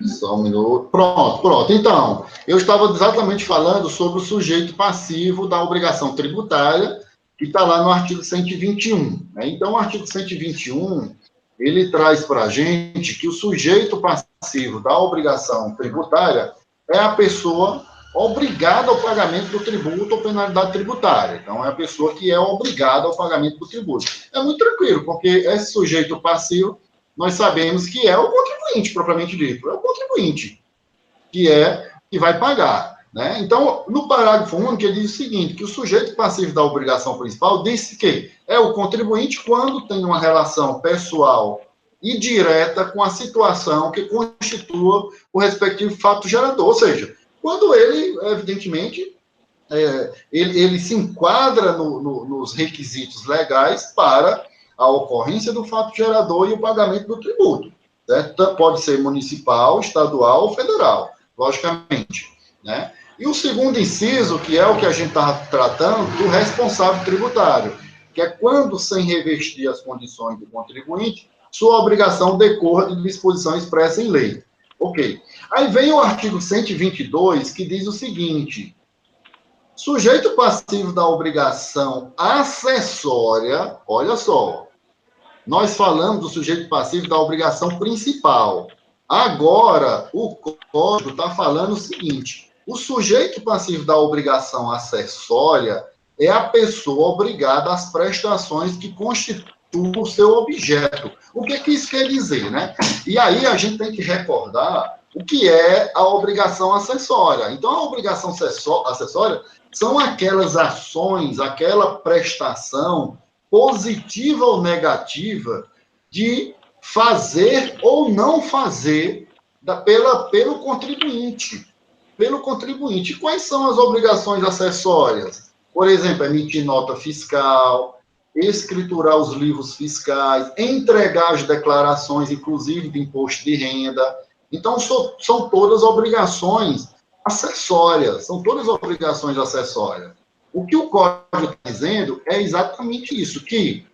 Só um minuto. Pronto, pronto. Então, eu estava exatamente falando sobre o sujeito passivo da obrigação tributária, que está lá no artigo 121. Né? Então, o artigo 121, ele traz para a gente que o sujeito passivo da obrigação tributária é a pessoa obrigada ao pagamento do tributo ou penalidade tributária. Então, é a pessoa que é obrigada ao pagamento do tributo. É muito tranquilo, porque esse sujeito passivo, nós sabemos que é o contribuinte, propriamente dito. É o contribuinte que vai pagar. Né? Então, no parágrafo único, ele diz o seguinte, que o sujeito passivo da obrigação principal diz que é o contribuinte quando tem uma relação pessoal e direta com a situação que constitua o respectivo fato gerador. Ou seja, quando ele, evidentemente, ele se enquadra nos requisitos legais para a ocorrência do fato gerador e o pagamento do tributo. Certo? Pode ser municipal, estadual ou federal, logicamente. Né? E o segundo inciso, que é o que a gente está tratando, do responsável tributário, que é quando, sem revestir as condições do contribuinte, sua obrigação decorra de disposição expressa em lei. Ok. Aí vem o artigo 122, que diz o seguinte: sujeito passivo da obrigação acessória, olha só, nós falamos do sujeito passivo da obrigação principal. Agora, o Código está falando o seguinte: o sujeito passivo da obrigação acessória é a pessoa obrigada às prestações que constituem o seu objeto. O que isso quer dizer, né? E aí a gente tem que recordar o que é a obrigação acessória. Então, a obrigação acessória são aquelas ações, aquela prestação positiva ou negativa de fazer ou não fazer pelo contribuinte. Pelo contribuinte. Quais são as obrigações acessórias? Por exemplo, emitir nota fiscal, escriturar os livros fiscais, entregar as declarações, inclusive de imposto de renda. Então, são todas obrigações acessórias, são todas obrigações acessórias. O que o Código está dizendo é exatamente isso, que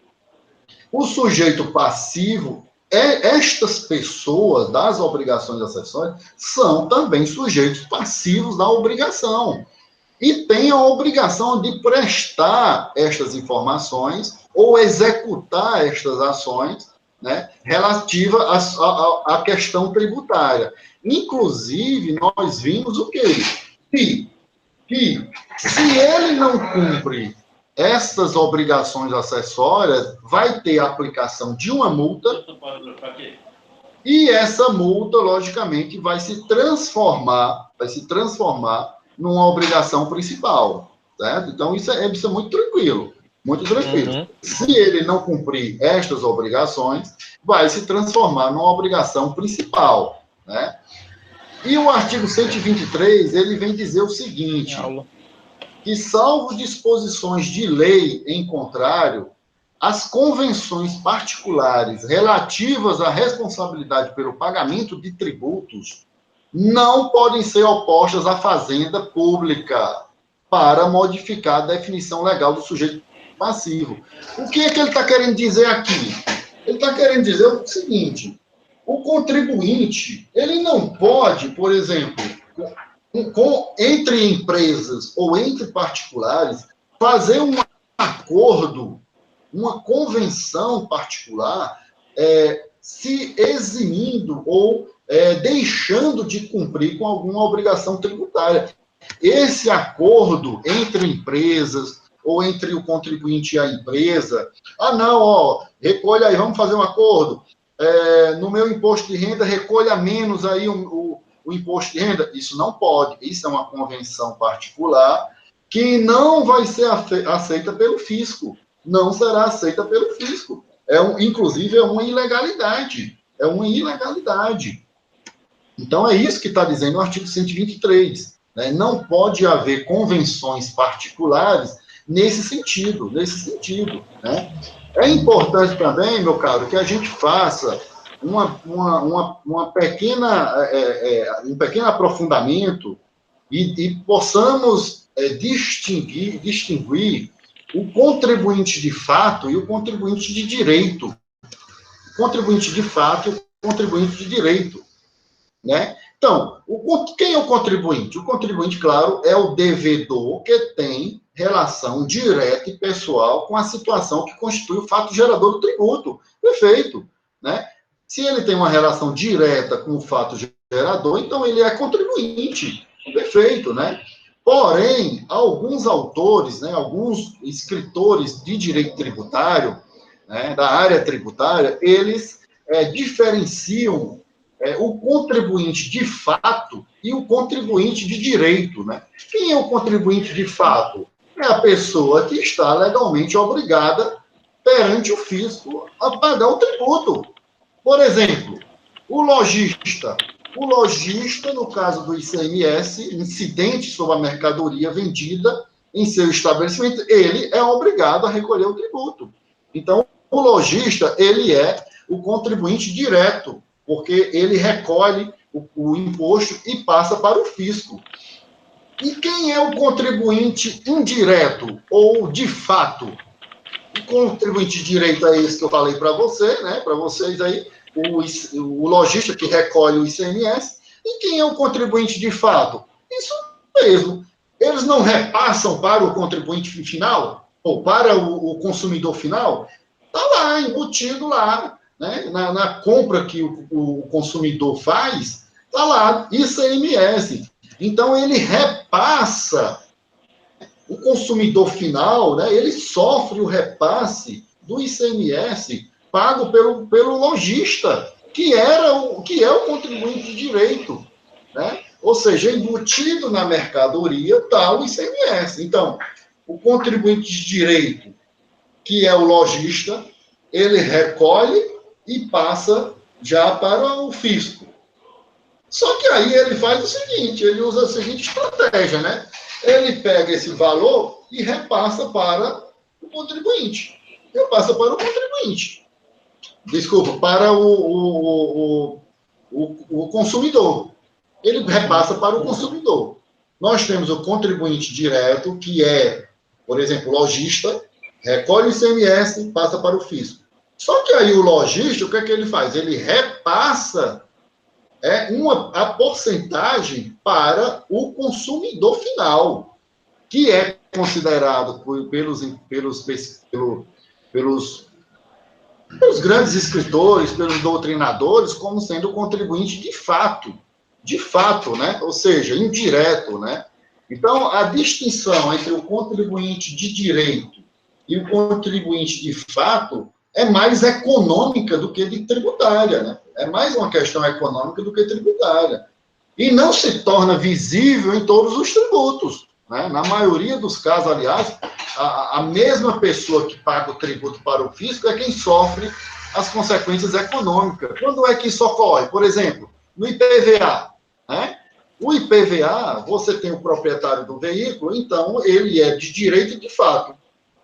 o sujeito passivo, estas pessoas das obrigações acessórias, são também sujeitos passivos da obrigação. E têm a obrigação de prestar estas informações ou executar estas ações, né, relativa à questão tributária. Inclusive, nós vimos o quê? Que se ele não cumpre essas obrigações acessórias, vai ter a aplicação de uma multa, e essa multa, logicamente, vai se transformar numa obrigação principal, certo? Então, isso é muito tranquilo, muito tranquilo. Uhum. Se ele não cumprir estas obrigações, vai se transformar numa obrigação principal, né? E o artigo 123, ele vem dizer o seguinte, que salvo disposições de lei em contrário, as convenções particulares relativas à responsabilidade pelo pagamento de tributos não podem ser opostas à fazenda pública para modificar a definição legal do sujeito passivo. O que é que ele está querendo dizer aqui? Ele está querendo dizer o seguinte: o contribuinte, ele não pode, por exemplo, entre empresas ou entre particulares, fazer um acordo, uma convenção particular, se eximindo ou deixando de cumprir com alguma obrigação tributária. Esse acordo entre empresas ou entre o contribuinte e a empresa, recolha aí, vamos fazer um acordo, no meu imposto de renda, recolha menos aí o imposto de renda. Isso não pode, isso é uma convenção particular que não vai ser aceita pelo fisco, não será aceita pelo fisco. Inclusive, é uma ilegalidade. É uma ilegalidade. Então, é isso que está dizendo o artigo 123. Né? Não pode haver convenções particulares nesse sentido. Né? É importante também, meu caro, que a gente faça um pequeno aprofundamento e possamos distinguir o contribuinte de fato e o contribuinte de direito. O contribuinte de fato e o contribuinte de direito. né? Então, quem é o contribuinte? O contribuinte, claro, é o devedor que tem relação direta e pessoal com a situação que constitui o fato gerador do tributo. Perfeito, né? Se ele tem uma relação direta com o fato gerador, então ele é contribuinte. Perfeito, né? Porém, alguns autores, né, alguns escritores de direito tributário, né, da área tributária, eles diferenciam o contribuinte de fato e o contribuinte de direito, né? Quem é o contribuinte de fato? É a pessoa que está legalmente obrigada perante o fisco a pagar o tributo. Por exemplo, o lojista. O lojista, no caso do ICMS, incidente sobre a mercadoria vendida em seu estabelecimento, ele é obrigado a recolher o tributo. Então, o lojista, ele é o contribuinte direto, porque ele recolhe o imposto e passa para o fisco. E quem é o contribuinte indireto ou de fato? O contribuinte direito é esse que eu falei para você, né? Para vocês aí, o lojista que recolhe o ICMS. E quem é o contribuinte de fato? Isso mesmo. Eles não repassam para o contribuinte final ou para o consumidor final? Está lá, embutido lá, né? Na compra que o consumidor faz, está lá, ICMS. Então, ele repassa o consumidor final, né, ele sofre o repasse do ICMS pago pelo lojista, que é o contribuinte de direito, né? Ou seja, embutido na mercadoria está o ICMS. Então, o contribuinte de direito, que é o lojista, ele recolhe e passa já para o fisco. Só que aí ele faz o seguinte, ele usa a seguinte estratégia, né? Ele pega esse valor e repassa para o contribuinte. Repassa para o contribuinte. Desculpa, para o consumidor. Ele repassa para o consumidor. Nós temos o contribuinte direto, que é, por exemplo, o lojista, recolhe o ICMS, passa para o fisco. Só que aí o lojista, o que é que ele faz? Ele repassa a porcentagem para o consumidor final, que é considerado pelos grandes escritores, pelos doutrinadores, como sendo o contribuinte de fato, né? Ou seja, indireto, né? Então, a distinção entre o contribuinte de direito e o contribuinte de fato é mais econômica do que de tributária, né? É mais uma questão econômica do que tributária. E não se torna visível em todos os tributos, né? Na maioria dos casos, aliás, a mesma pessoa que paga o tributo para o fisco é quem sofre as consequências econômicas. Quando é que isso ocorre? Por exemplo, no IPVA, né? O IPVA, você tem o proprietário do veículo, então ele é de direito e de fato.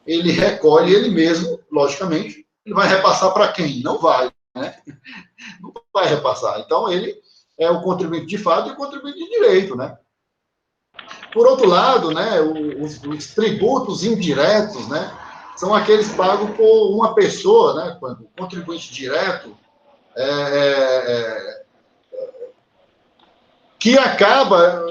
Ele recolhe ele mesmo, logicamente. Ele vai repassar para quem? Não vai, né? Não vai repassar. Então, ele é o contribuinte de fato e o contribuinte de direito, né? Por outro lado, né, os tributos indiretos, né, são aqueles pagos por uma pessoa, né? O contribuinte direto que acaba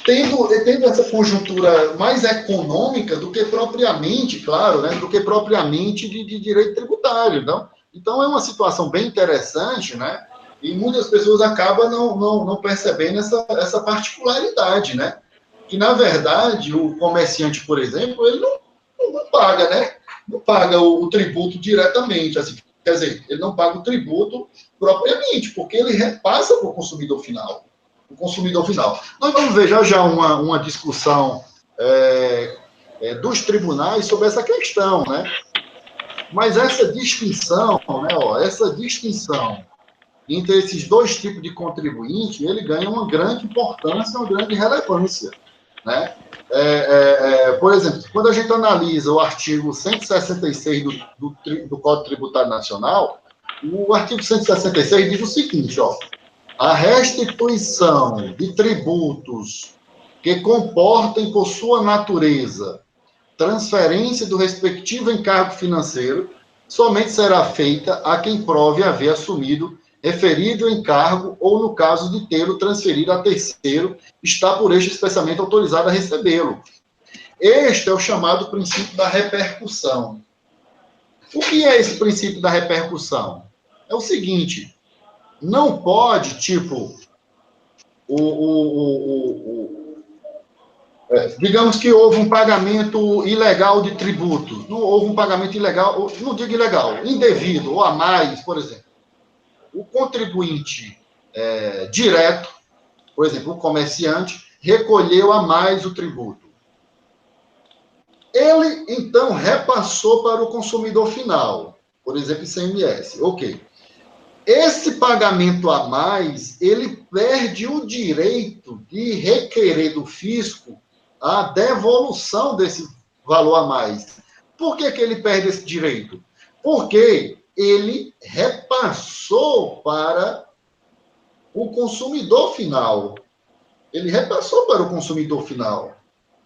tendo essa conjuntura mais econômica do que propriamente, claro, né, do que propriamente de direito tributário. Então, é uma situação bem interessante, né? E muitas pessoas acabam não percebendo essa particularidade, né? Que, na verdade, o comerciante, por exemplo, ele não paga, né? Não paga o tributo diretamente, assim, quer dizer, ele não paga o tributo propriamente, porque ele repassa para o consumidor final. Nós vamos ver já uma discussão dos tribunais sobre essa questão, né? Mas essa distinção, né, essa distinção entre esses dois tipos de contribuinte, ele ganha uma grande importância, uma grande relevância, né? Por exemplo, quando a gente analisa o artigo 166 do Código Tributário Nacional, o artigo 166 diz o seguinte, ó: a restituição de tributos que comportem por sua natureza transferência do respectivo encargo financeiro somente será feita a quem prove haver assumido referido o encargo ou, no caso de tê-lo transferido a terceiro, está por este expressamente autorizado a recebê-lo. Este é o chamado princípio da repercussão. O que é esse princípio da repercussão? É o seguinte, não pode, tipo, digamos que houve um pagamento ilegal de tributos, não houve um pagamento ilegal, não digo ilegal, indevido, ou a mais, por exemplo. O contribuinte direto, por exemplo, o comerciante, recolheu a mais o tributo. Ele, então, repassou para o consumidor final, por exemplo, ICMS. Ok. Esse pagamento a mais, ele perde o direito de requerer do fisco a devolução desse valor a mais. Por que ele perde esse direito? Porque ele repassou para o consumidor final. Ele repassou para o consumidor final.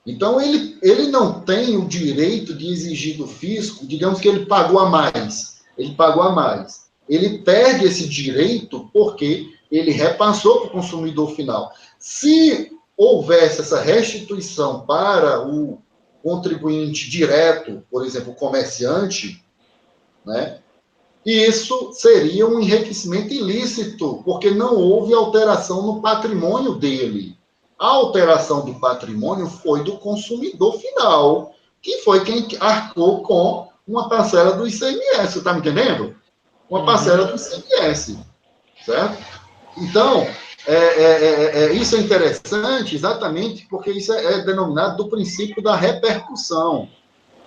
Então, ele não tem o direito de exigir do fisco, digamos que ele pagou a mais. Ele pagou a mais. Ele perde esse direito porque ele repassou para o consumidor final. Se houvesse essa restituição para o contribuinte direto, por exemplo, o comerciante, né, isso seria um enriquecimento ilícito, porque não houve alteração no patrimônio dele. A alteração do patrimônio foi do consumidor final, que foi quem arcou com uma parcela do ICMS, está me entendendo? Uma parcela do ICMS, certo? Então, isso é interessante exatamente porque isso é denominado do princípio da repercussão,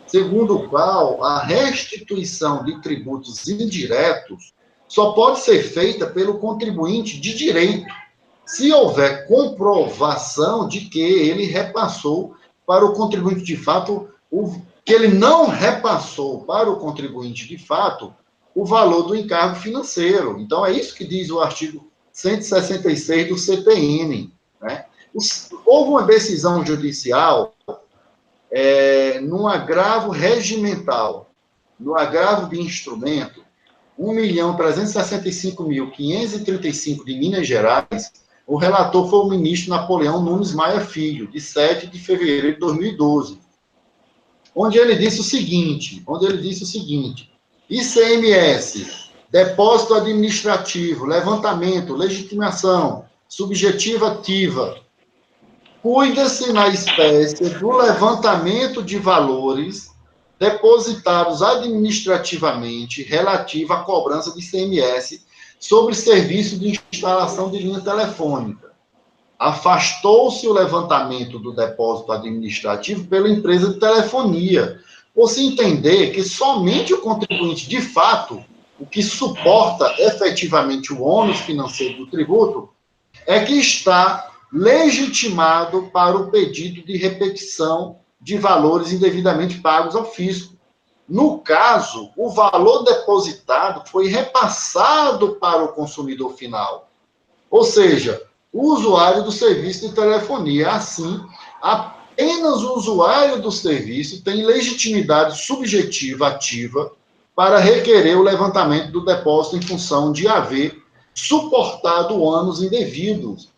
segundo o qual a restituição de tributos indiretos só pode ser feita pelo contribuinte de direito, se houver comprovação de que ele repassou para o contribuinte de fato, que ele não repassou para o contribuinte de fato o valor do encargo financeiro. Então, é isso que diz o artigo 166 do CPN. Né? Houve uma decisão judicial num agravo regimental, no agravo de instrumento, 1.365.535 de Minas Gerais, o relator foi o ministro Napoleão Nunes Maia Filho, de 7 de fevereiro de 2012, onde ele disse o seguinte, ICMS, depósito administrativo, levantamento, legitimação, subjetiva ativa, cuida-se na espécie do levantamento de valores depositados administrativamente relativa à cobrança de ICMS sobre serviço de instalação de linha telefônica. Afastou-se o levantamento do depósito administrativo pela empresa de telefonia, por se entender que somente o contribuinte, de fato, o que suporta efetivamente o ônus financeiro do tributo, é que está legitimado para o pedido de repetição de valores indevidamente pagos ao fisco. No caso, o valor depositado foi repassado para o consumidor final, ou seja, o usuário do serviço de telefonia. Assim, apenas o usuário do serviço tem legitimidade subjetiva ativa para requerer o levantamento do depósito em função de haver suportado ônus indevidos.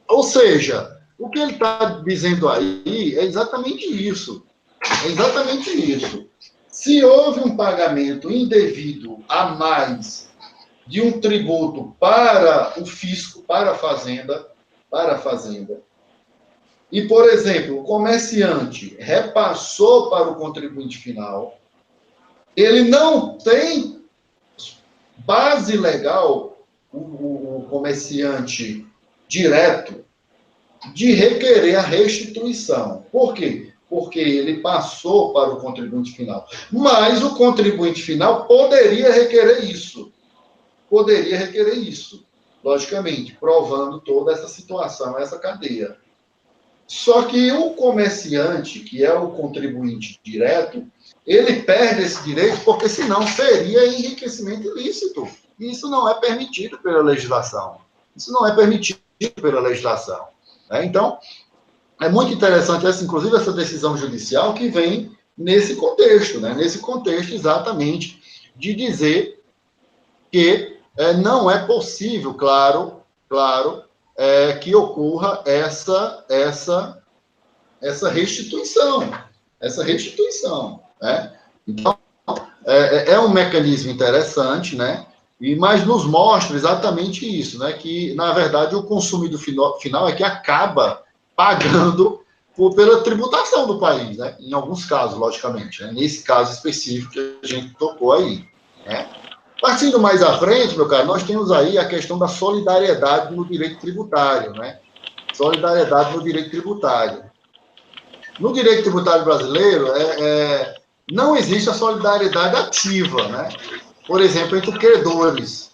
Ou seja, o que ele está dizendo aí é exatamente isso. É exatamente isso. Se houve um pagamento indevido a mais de um tributo para o fisco, para a fazenda, e, por exemplo, o comerciante repassou para o contribuinte final, ele não tem base legal, o comerciante direto, de requerer a restituição. Por quê? Porque ele passou para o contribuinte final. Mas o contribuinte final poderia requerer isso. Logicamente, provando toda essa situação, essa cadeia. Só que o comerciante, que é o contribuinte direto, ele perde esse direito porque senão seria enriquecimento ilícito. E isso não é permitido pela legislação. Então, é muito interessante, inclusive, essa decisão judicial que vem nesse contexto, né? Nesse contexto exatamente de dizer que não é possível, claro, que ocorra essa restituição, né? Então, é um mecanismo interessante, né? Mas nos mostra exatamente isso, né? Que, na verdade, o consumidor final é que acaba pagando pela tributação do país, né? Em alguns casos, logicamente, né? Nesse caso específico que a gente tocou aí, né? Partindo mais à frente, meu caro, nós temos aí a questão da solidariedade no direito tributário, né? Solidariedade no direito tributário. No direito tributário brasileiro, não existe a solidariedade ativa, né? Por exemplo, entre credores.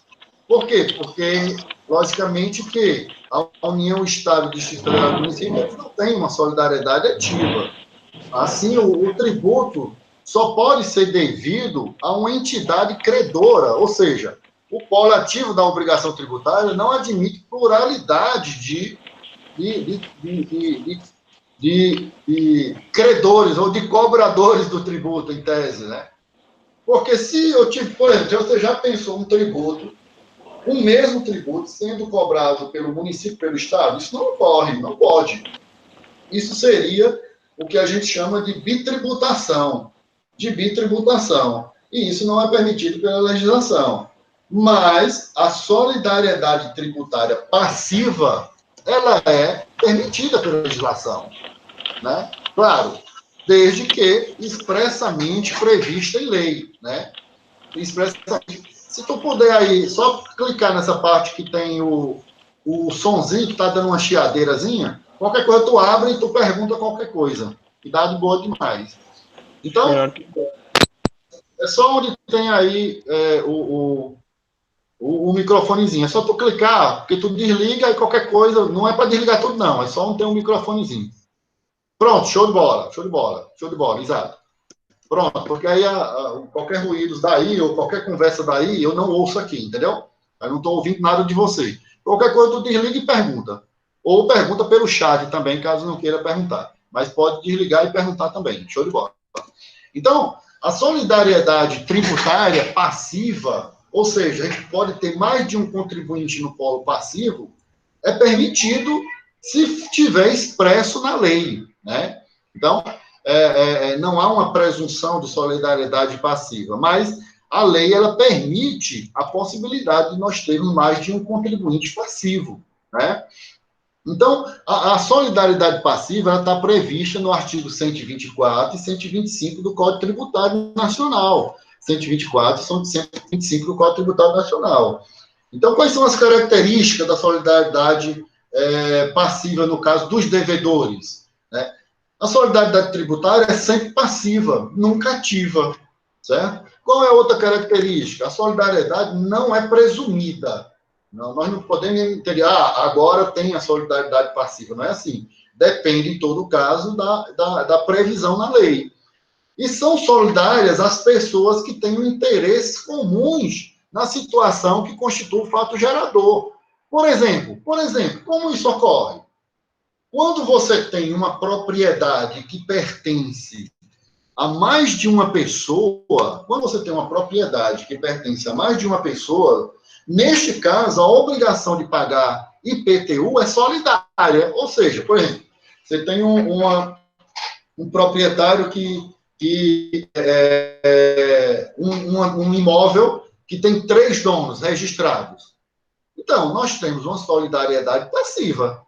Por quê? Porque, logicamente, que a União, o Estado, o Distrito Federal e o município, eles não têm uma solidariedade ativa. Assim, o tributo só pode ser devido a uma entidade credora, ou seja, o polo ativo da obrigação tributária não admite pluralidade de credores ou de cobradores do tributo, em tese, né? Porque se eu tive, por exemplo, você já pensou um tributo, o mesmo tributo sendo cobrado pelo município, pelo Estado? Isso não ocorre, não pode. Isso seria o que a gente chama de bitributação. E isso não é permitido pela legislação. Mas a solidariedade tributária passiva, ela é permitida pela legislação, né? Claro, desde que expressamente prevista em lei, né? Expressamente. Se tu puder aí, só clicar nessa parte que tem o sonzinho que está dando uma chiadeirazinha, qualquer coisa tu abre e tu pergunta qualquer coisa. E dá de boa demais. Então, é só onde tem aí o microfonezinho. É só tu clicar, porque tu desliga e qualquer coisa, não é para desligar tudo não, é só onde tem um microfonezinho. Pronto, show de bola, exato. Pronto, porque aí qualquer ruído daí, ou qualquer conversa daí, eu não ouço aqui, entendeu? Eu não estou ouvindo nada de você. Qualquer coisa, tu desliga e pergunta. Ou pergunta pelo chat também, caso não queira perguntar. Mas pode desligar e perguntar também. Show de bola. Então, a solidariedade tributária passiva, ou seja, a gente pode ter mais de um contribuinte no polo passivo, é permitido se tiver expresso na lei, né? Então, não há uma presunção de solidariedade passiva, mas a lei ela permite a possibilidade de nós termos mais de um contribuinte passivo, né? Então, a solidariedade passiva está prevista no artigo 124 e 125 do Código Tributário Nacional. 124 e 125 do Código Tributário Nacional. Então, quais são as características da solidariedade passiva no caso dos devedores? Né? A solidariedade tributária é sempre passiva, nunca ativa, certo? Qual é a outra característica? A solidariedade não é presumida. Não, nós não podemos entender, agora tem a solidariedade passiva. Não é assim. Depende, em todo caso, da previsão na lei. E são solidárias as pessoas que têm interesses comuns na situação que constitui o fato gerador. Por exemplo, como isso ocorre? Quando você tem uma propriedade que pertence a mais de uma pessoa, quando você tem uma propriedade que pertence a mais de uma pessoa, neste caso, a obrigação de pagar IPTU é solidária. Ou seja, por exemplo, você tem um proprietário um imóvel que tem 3 donos registrados. Então, nós temos uma solidariedade passiva.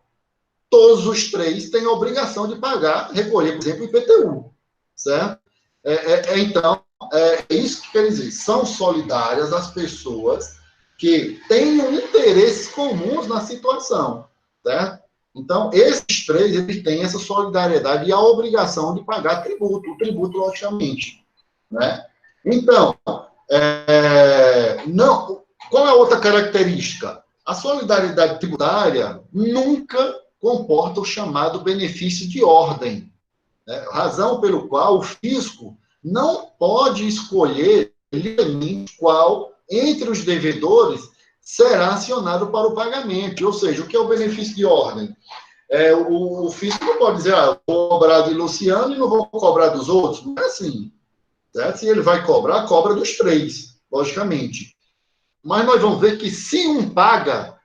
Todos os 3 têm a obrigação de pagar, recolher, por exemplo, o IPTU. Certo? Então, é isso que quer dizer. São solidárias as pessoas que tenham interesses comuns na situação. Certo? Então, esses 3, eles têm essa solidariedade e a obrigação de pagar tributo, o tributo, logicamente. Né? Então, qual é a outra característica? A solidariedade tributária nunca comporta o chamado benefício de ordem, né? Razão pelo qual o fisco não pode escolher livremente qual, entre os devedores, será acionado para o pagamento. Ou seja, o que é o benefício de ordem? O fisco não pode dizer, vou cobrar de Luciano e não vou cobrar dos outros. Não é assim. Certo? Se ele vai cobrar, cobra dos 3, logicamente. Mas nós vamos ver que se um paga,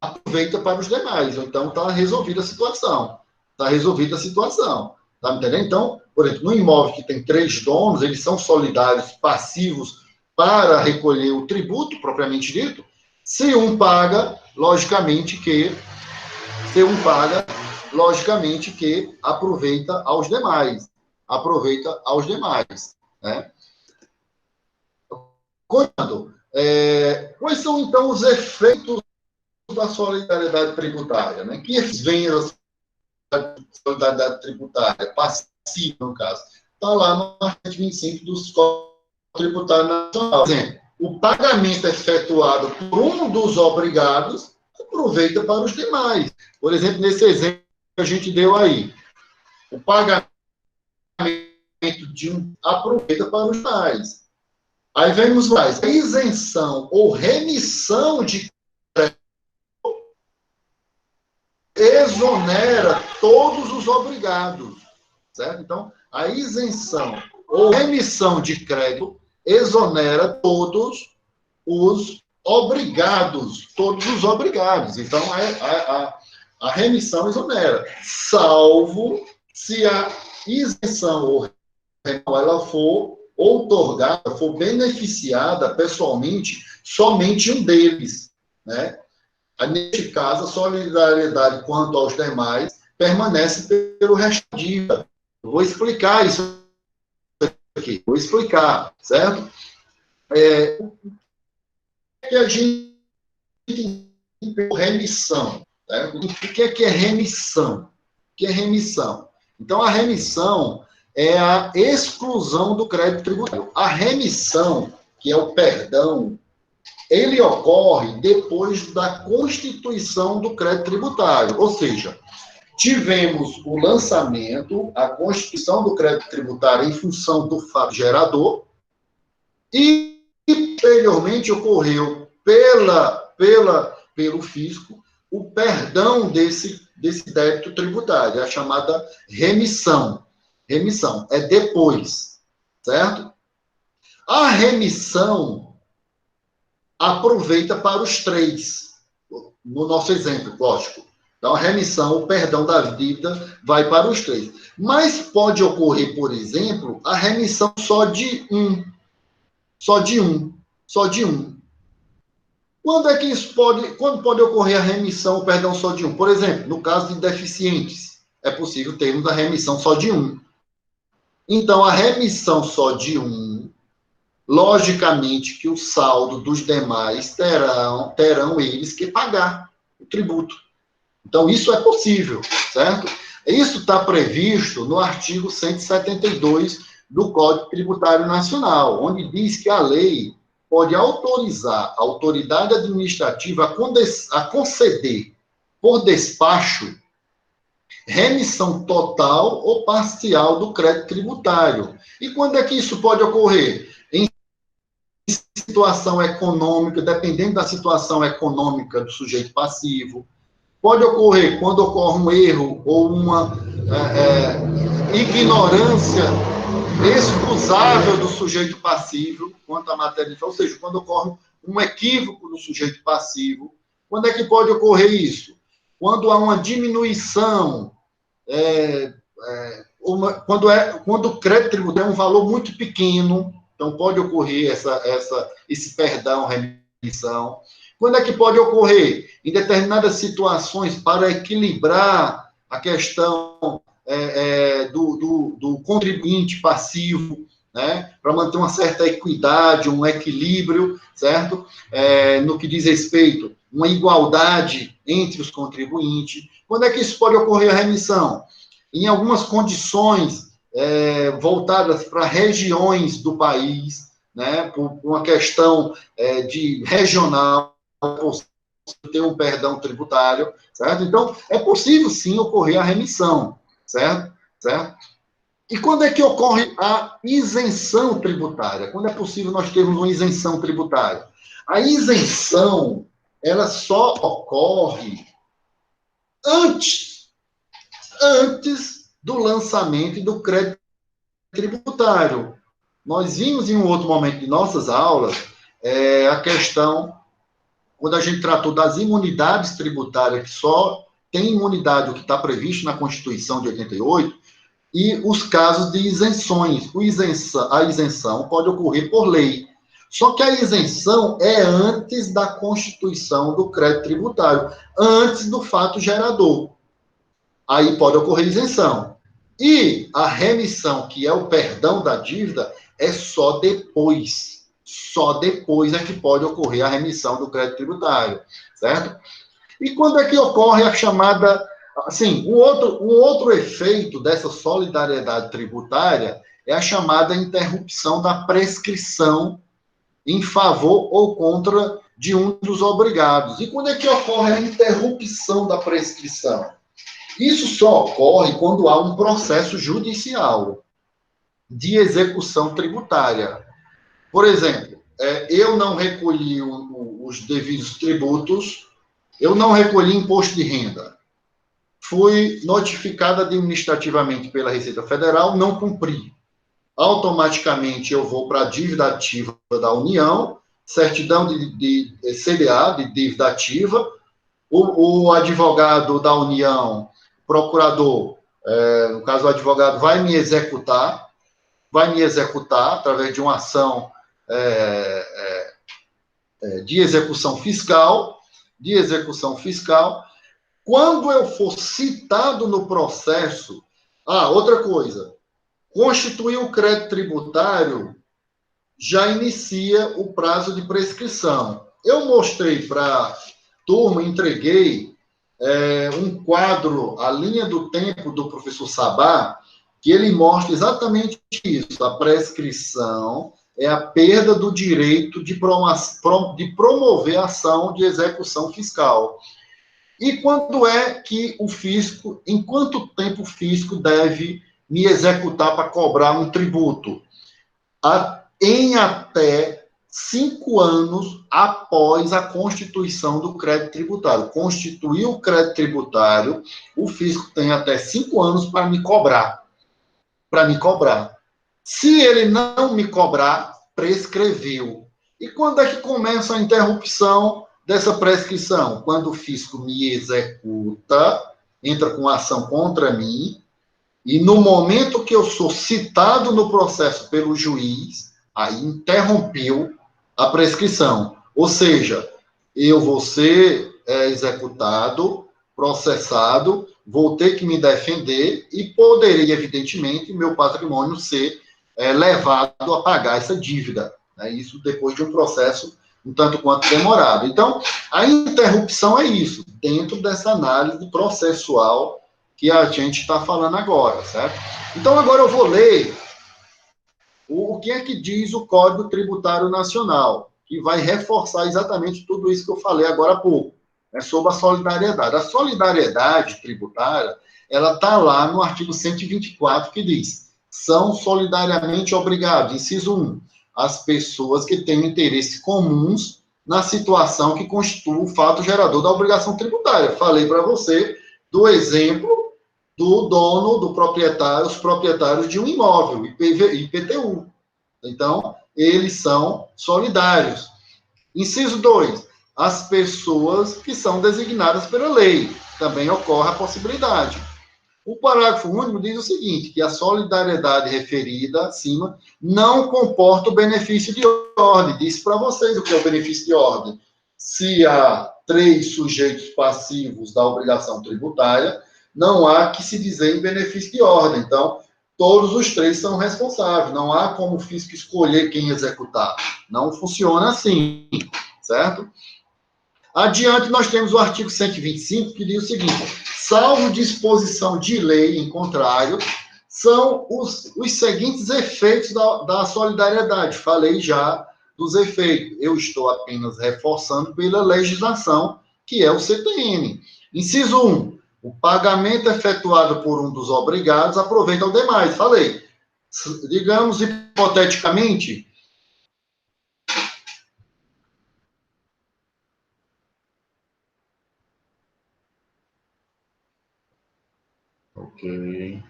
aproveita para os demais. Então, está resolvida a situação. Está resolvida a situação. Está me entendendo? Então, por exemplo, no imóvel que tem 3 donos, eles são solidários, passivos, para recolher o tributo, propriamente dito. Se um paga, logicamente que aproveita aos demais. Aproveita aos demais. Né? Quais são, então, os efeitos da solidariedade tributária? Né? Que vem a solidariedade tributária? Passiva, no caso. Está lá no artigo 25 do Código Tributário Nacional. Por exemplo, o pagamento efetuado por um dos obrigados aproveita para os demais. Por exemplo, nesse exemplo que a gente deu aí, o pagamento de um aproveita para os demais. Aí vemos mais. A isenção ou remissão de crédito exonera todos os obrigados. Certo? Então, a isenção ou remissão de crédito exonera todos os obrigados. Todos os obrigados. Então, a remissão exonera. Salvo se a isenção ou ela for outorgada, for beneficiada pessoalmente, somente um deles, né? Neste caso, a solidariedade quanto aos demais permanece pelo resto da dívida. Eu vou explicar isso aqui, vou explicar, certo? Que a gente tem remissão. Certo? O que é remissão? O que é remissão? Então, a remissão é a exclusão do crédito tributário. A remissão, que é o perdão, ele ocorre depois da constituição do crédito tributário. Ou seja, tivemos o lançamento, a constituição do crédito tributário em função do fato gerador e, posteriormente, ocorreu pelo fisco o perdão desse débito tributário, a chamada remissão. Remissão é depois, certo? A remissão aproveita para os 3, no nosso exemplo, lógico. Então, a remissão, o perdão da dívida, vai para os 3. Mas pode ocorrer, por exemplo, a remissão só de um. Só de um. Quando pode ocorrer a remissão, o perdão só de um? Por exemplo, no caso de deficientes, é possível termos a remissão só de um. Então, a remissão só de um, logicamente que o saldo dos demais terão eles que pagar o tributo. Então, isso é possível, certo? Isso está previsto no artigo 172 do Código Tributário Nacional, onde diz que a lei pode autorizar a autoridade administrativa a conceder, por despacho, remissão total ou parcial do crédito tributário. E quando é que isso pode ocorrer? Em situação econômica, dependendo da situação econômica do sujeito passivo. Pode ocorrer quando ocorre um erro ou uma ignorância excusável do sujeito passivo quanto à matéria, ou seja, quando ocorre um equívoco do sujeito passivo. Quando é que pode ocorrer isso? Quando há uma diminuição, quando o crédito tributário é um valor muito pequeno, então pode ocorrer esse perdão, remissão. Quando é que pode ocorrer? Em determinadas situações, para equilibrar a questão do contribuinte passivo, né? Para manter uma certa equidade, um equilíbrio, certo? No que diz respeito, uma igualdade entre os contribuintes. Quando é que isso pode ocorrer a remissão? Em algumas condições voltadas para regiões do país, né? Por uma questão de regional, ter um perdão tributário, certo? Então, é possível, sim, ocorrer a remissão, certo? E quando é que ocorre a isenção tributária? Quando é possível nós termos uma isenção tributária? A isenção, ela só ocorre antes do lançamento do crédito tributário. Nós vimos em um outro momento de nossas aulas a questão quando a gente tratou das imunidades tributárias, que só tem imunidade o que está previsto na Constituição de 88, e os casos de isenções. A isenção pode ocorrer por lei. Só que a isenção é antes da constituição do crédito tributário, antes do fato gerador. Aí pode ocorrer isenção. E a remissão, que é o perdão da dívida, é só depois. Só depois é que pode ocorrer a remissão do crédito tributário, certo? E quando é que ocorre a chamada... Assim, um outro efeito dessa solidariedade tributária é a chamada interrupção da prescrição em favor ou contra de um dos obrigados. E quando é que ocorre a interrupção da prescrição? Isso só ocorre quando há um processo judicial de execução tributária. Por exemplo, eu não recolhi os devidos tributos, eu não recolhi imposto de renda, fui notificado administrativamente pela Receita Federal, não cumpri. Automaticamente eu vou para a dívida ativa da União, certidão de CDA, de dívida ativa, o advogado da União, procurador, no caso o advogado, vai me executar através de uma ação de execução fiscal, Quando eu for citado no processo, outra coisa, constituir o crédito tributário já inicia o prazo de prescrição. Eu mostrei para a turma, entreguei um quadro, a linha do tempo do professor Sabá, que ele mostra exatamente isso. A prescrição é a perda do direito de promover a ação de execução fiscal. E quando é que o fisco, em quanto tempo o fisco deve me executar para cobrar um tributo? Em até 5 anos após a constituição do crédito tributário. Constituiu o crédito tributário, o fisco tem até 5 anos para me cobrar. Se ele não me cobrar, prescreveu. E quando é que começa a interrupção dessa prescrição? Quando o fisco me executa, entra com ação contra mim, e no momento que eu sou citado no processo pelo juiz, aí interrompeu a prescrição. Ou seja, eu vou ser executado, processado, vou ter que me defender e poderia, evidentemente, meu patrimônio ser levado a pagar essa dívida. Né? Isso depois de um processo um tanto quanto demorado. Então, a interrupção é isso, dentro dessa análise processual que a gente está falando agora, certo? Então, agora eu vou ler o que é que diz o Código Tributário Nacional, que vai reforçar exatamente tudo isso que eu falei agora há pouco, sobre a solidariedade. A solidariedade tributária, ela está lá no artigo 124, que diz: são solidariamente obrigados, inciso 1, as pessoas que têm interesses comuns na situação que constitui o fato gerador da obrigação tributária. Falei para você do exemplo do dono, do proprietário, os proprietários de um imóvel, IPTU. Então, eles são solidários. Inciso 2, as pessoas que são designadas pela lei. Também ocorre a possibilidade. O parágrafo único diz o seguinte, que a solidariedade referida acima não comporta o benefício de ordem. Disse para vocês o que é o benefício de ordem. Se há 3 sujeitos passivos da obrigação tributária, não há que se dizer em benefício de ordem. Então, todos os 3 são responsáveis. Não há como o fisco escolher quem executar. Não funciona assim, certo? Adiante, nós temos o artigo 125, que diz o seguinte: salvo disposição de lei em contrário, são os seguintes efeitos da solidariedade. Falei já dos efeitos. Eu estou apenas reforçando pela legislação, que é o CTN. Inciso 1. O pagamento efetuado por um dos obrigados aproveita ao demais. Falei. Digamos, hipoteticamente, ok.